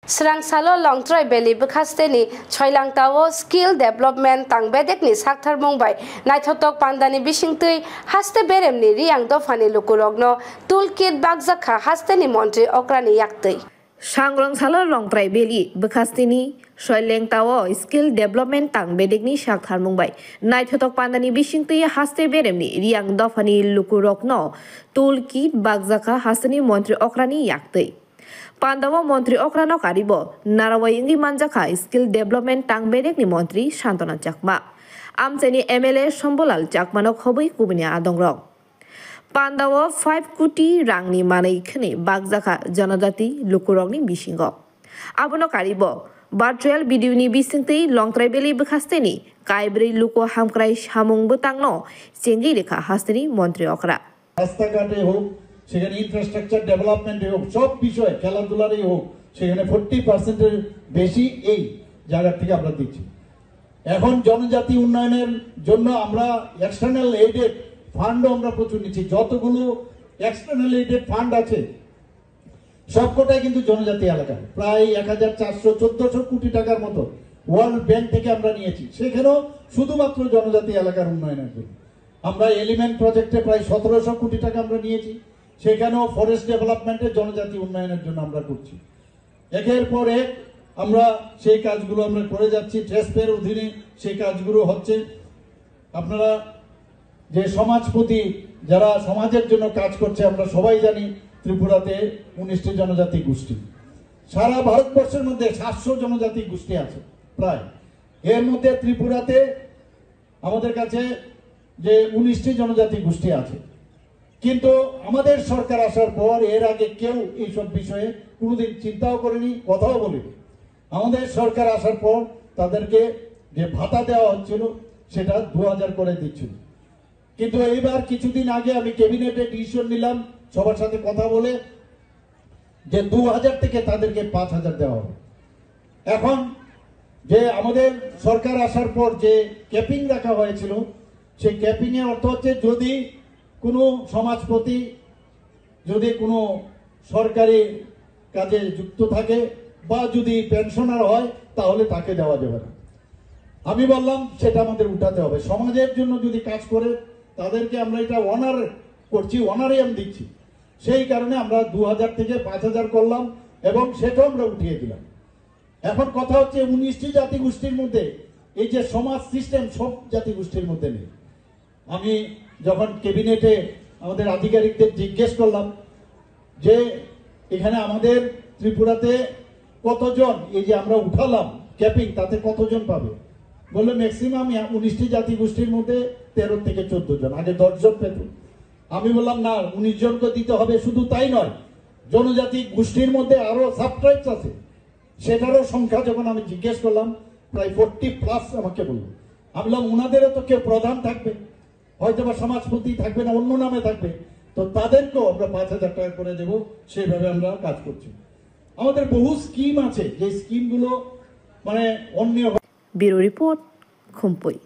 Srangsalo longtrai beli bekasteni choilang tawo skill development tangbedekni sakthar mongbai naithotok pandani bisingtui haste beremni riang dofani lukurogno toolkit bagjakha hasteni montri okrani yaktui Srangsalo longtrai beli bekasteni choilang tawo skill development tangbedekni sakthar mongbai naithotok pandani bisingtui haste beremni riang dofani lukurogno toolkit bagjakha hasteni montri okrani yaktui Pandawa Montri Okrano Karibo, Narawayingi Manjaka, Skill Development Tangbedekni Montri, Shantana Chakma. Amseni MLA Shombolal Chakmanok Hobby Kubinia Adongrok. Pandawa 5 Kuti Rangni Manai Kni, Bagzaka, Janadati, Lukurogni Bishingo. Abono Karibo, Virtual Biduni Bisinte, Long Trebeli Bukasteni, Kaibri Luko Hamkrai Hamung Butangno, Sengi Lika Hasteni, Montri Okra. সেখানে infrastructure development হোক সব বিষয়ে খেলাধুলারই হোক সেখানে 40%-এর বেশি এই জায়গা থেকে আমরা দিচ্ছি। এখন জনজাতি উন্নয়নের জন্য আমরা এক্সটার্নাল এইডেড ফান্ডও আমরা প্রচুর নিচ্ছি। যতগুলো এক্সটার্নাল এইডেড ফান্ড আছে সবকটাই কিন্তু জনজাতি এলাকায়, প্রায় 1400-1400 কোটি টাকার মতো ওয়ার্ল্ড ব্যাংক থেকে আমরা নিয়েছি। সেখানেও শুধুমাত্র জনজাতি এলাকার উন্নয়নের জন্য আমরা এলিমেন্ট প্রজেক্টে প্রায় 1700 কোটি টাকা আমরা নিয়েছি। সেখানেও ফরেস্ট ডেভেলপমেন্টের জনজাতি উন্নয়নের জন্য আমরা করছি। একের পর এক আমরা সেই কাজগুলো আমরা করে যাচ্ছি। ট্রেসপের অধীনে সেই কাজগুলো হচ্ছে। আপনারা যে সমাজপতি যারা সমাজের জন্য কাজ করছে আমরা সবাই জানি ত্রিপুরাতে 19টি জনজাতি গোষ্ঠী, সারা ভারতবর্ষের মধ্যে 700 জনজাতি গোষ্ঠী আছে প্রায়। এর মধ্যে ত্রিপুরাতে আমাদের কাছে যে 19টি জনজাতি গোষ্ঠী আছে, কিন্তু আমাদের সরকার আসার পর এর আগে কেউ এইসব বিষয়ে কোনোদিন চিন্তাও করেনি, কথাও বলেনি। আমাদের সরকার আসার পর তাদেরকে যে ভাতা দেওয়া হচ্ছিল সেটা 2000 করে দিচ্ছিল, কিন্তু এইবার কিছুদিন আগে আমি ক্যাবিনেটে ডিসিশন নিলাম সবার সাথে কথা বলে যে 2000 থেকে তাদেরকে 5000 দেওয়া হবে। এখন যে আমাদের সরকার আসার পর যে ক্যাপিং রাখা হয়েছিল সেই ক্যাপিং এর অর্থ হচ্ছে যদি কোনো সমাজপতি যদি কোনো সরকারি কাজে যুক্ত থাকে বা যদি পেনশনার হয় তাহলে তাকে দেওয়া যাবে না। আমি বললাম সেটা আমাদের উঠাতে হবে। সমাজের জন্য যদি কাজ করে তাদেরকে আমরা এটা অনার করছি, অনারিয়াম দিচ্ছি। সেই কারণে আমরা 2000 থেকে 5000 করলাম এবং সেটাও আমরা উঠিয়ে দিলাম। এখন কথা হচ্ছে 19টি জাতিগোষ্ঠীর মধ্যে এই যে সমাজ সিস্টেম সব জাতিগোষ্ঠীর মধ্যে নেই। আমি যখন ক্যাবিনেটে আমাদের আধিকারিকদের জিজ্ঞেস করলাম যে এখানে আমাদের ত্রিপুরাতে কতজন এই যে আমরা উঠালাম ক্যাপিং তাতে কতজন পাবে, বললো ম্যাক্সিমাম 19টি জাতিগোষ্ঠীর মধ্যে 13 থেকে 14 জন, আগে 10 জন পেত। আমি বললাম না, 19 জনকে দিতে হবে। শুধু তাই নয়, জনজাতি গোষ্ঠীর মধ্যে আরো সাবট্রাইবস আছে, সেটারও সংখ্যা যখন আমি জিজ্ঞেস করলাম প্রায় 40+ আমাকে বললো। আমি বললাম ওনাদেরও তো কেউ প্রধান থাকবে, হয়তো বা সমাজপতি থাকবে না, অন্য নামে থাকবে, তো তাদেরকেও আমরা 5000 টাকা করে দেবো। সেইভাবে আমরা কাজ করছি। আমাদের বহু স্কিম আছে যে স্কিমগুলো মানে অন্য। Bureau report, খুমপুই।